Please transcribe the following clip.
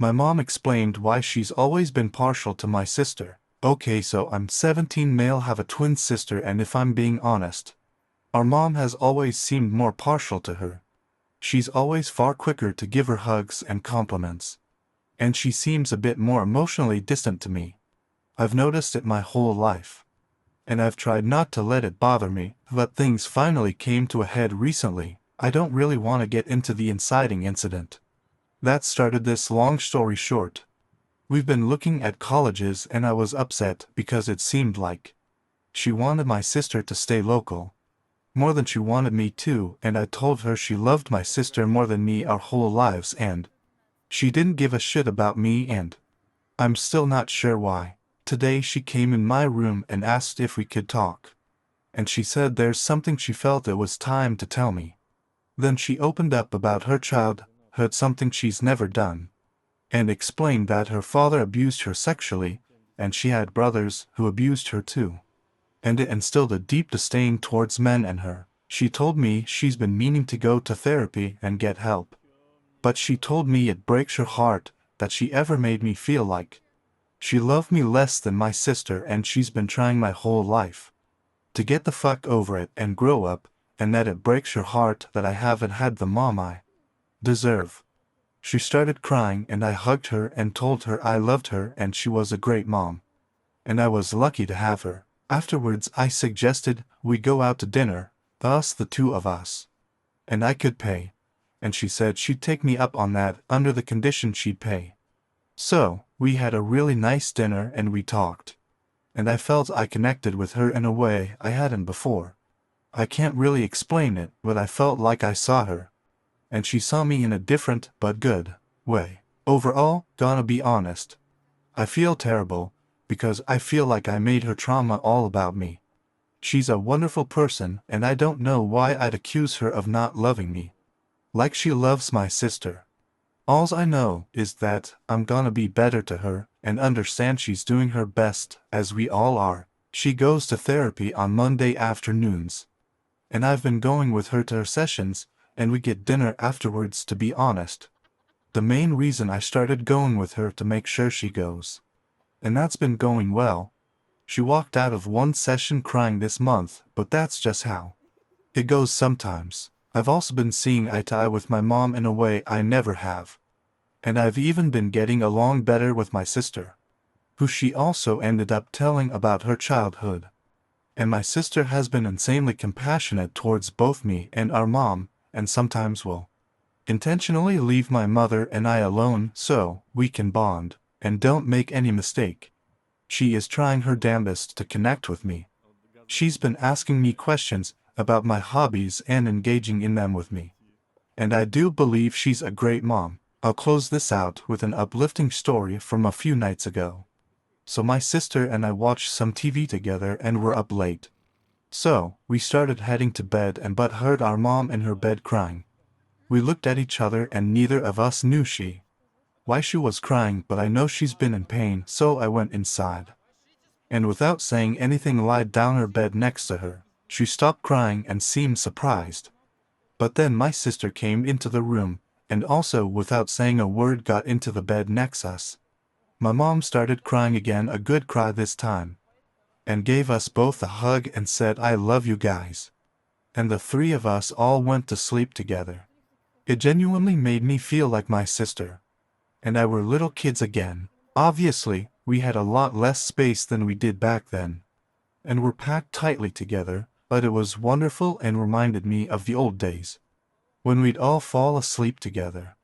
My mom explained why she's always been partial to my sister. Okay, so I'm 17 male, have a twin sister, and if I'm being honest, our mom has always seemed more partial to her. She's always far quicker to give her hugs and compliments. And she seems a bit more emotionally distant to me. I've noticed it my whole life. And I've tried not to let it bother me, but things finally came to a head recently. I don't really want to get into the inciting incident that started this. Long story short, we've been looking at colleges and I was upset because it seemed like she wanted my sister to stay local more than she wanted me to, and I told her she loved my sister more than me our whole lives and she didn't give a shit about me, and I'm still not sure why. Today she came in my room and asked if we could talk. And she said there's something she felt it was time to tell me. Then she opened up about her childhood, something she's never done, and explained that her father abused her sexually, and she had brothers who abused her too. And it instilled a deep disdain towards men and her. She told me she's been meaning to go to therapy and get help. But she told me it breaks her heart that she ever made me feel like she loved me less than my sister, and she's been trying my whole life to get the fuck over it and grow up, and that it breaks her heart that I haven't had the mom I deserve. She started crying and I hugged her and told her I loved her and she was a great mom. And I was lucky to have her. Afterwards I suggested we go out to dinner, us the two of us. And I could pay. And she said she'd take me up on that under the condition she'd pay. So, we had a really nice dinner and we talked. And I felt I connected with her in a way I hadn't before. I can't really explain it, but I felt like I saw her. And she saw me in a different, but good, way. Overall, gonna be honest, I feel terrible, because I feel like I made her trauma all about me. She's a wonderful person, and I don't know why I'd accuse her of not loving me like she loves my sister. Alls I know is that I'm gonna be better to her and understand she's doing her best, as we all are. She goes to therapy on Monday afternoons. And I've been going with her to her sessions, and we get dinner afterwards. To be honest, the main reason I started going with her to make sure she goes. And that's been going well. She walked out of one session crying this month, but that's just how it goes sometimes. I've also been seeing eye to eye with my mom in a way I never have. And I've even been getting along better with my sister, who she also ended up telling about her childhood. And my sister has been insanely compassionate towards both me and our mom, and sometimes will intentionally leave my mother and I alone so we can bond. And don't make any mistake, she is trying her damnedest to connect with me. She's been asking me questions about my hobbies and engaging in them with me. And I do believe she's a great mom. I'll close this out with an uplifting story from a few nights ago. So my sister and I watched some TV together and were up late. So, we started heading to bed and but heard our mom in her bed crying. We looked at each other and neither of us knew why she was crying, but I know she's been in pain, so I went inside. And without saying anything lied down her bed next to her. She stopped crying and seemed surprised. But then my sister came into the room, and also without saying a word got into the bed next us. My mom started crying again, a good cry this time, and gave us both a hug and said I love you guys. And the three of us all went to sleep together. It genuinely made me feel like my sister and I were little kids again. Obviously, we had a lot less space than we did back then, and were packed tightly together, but it was wonderful and reminded me of the old days when we'd all fall asleep together.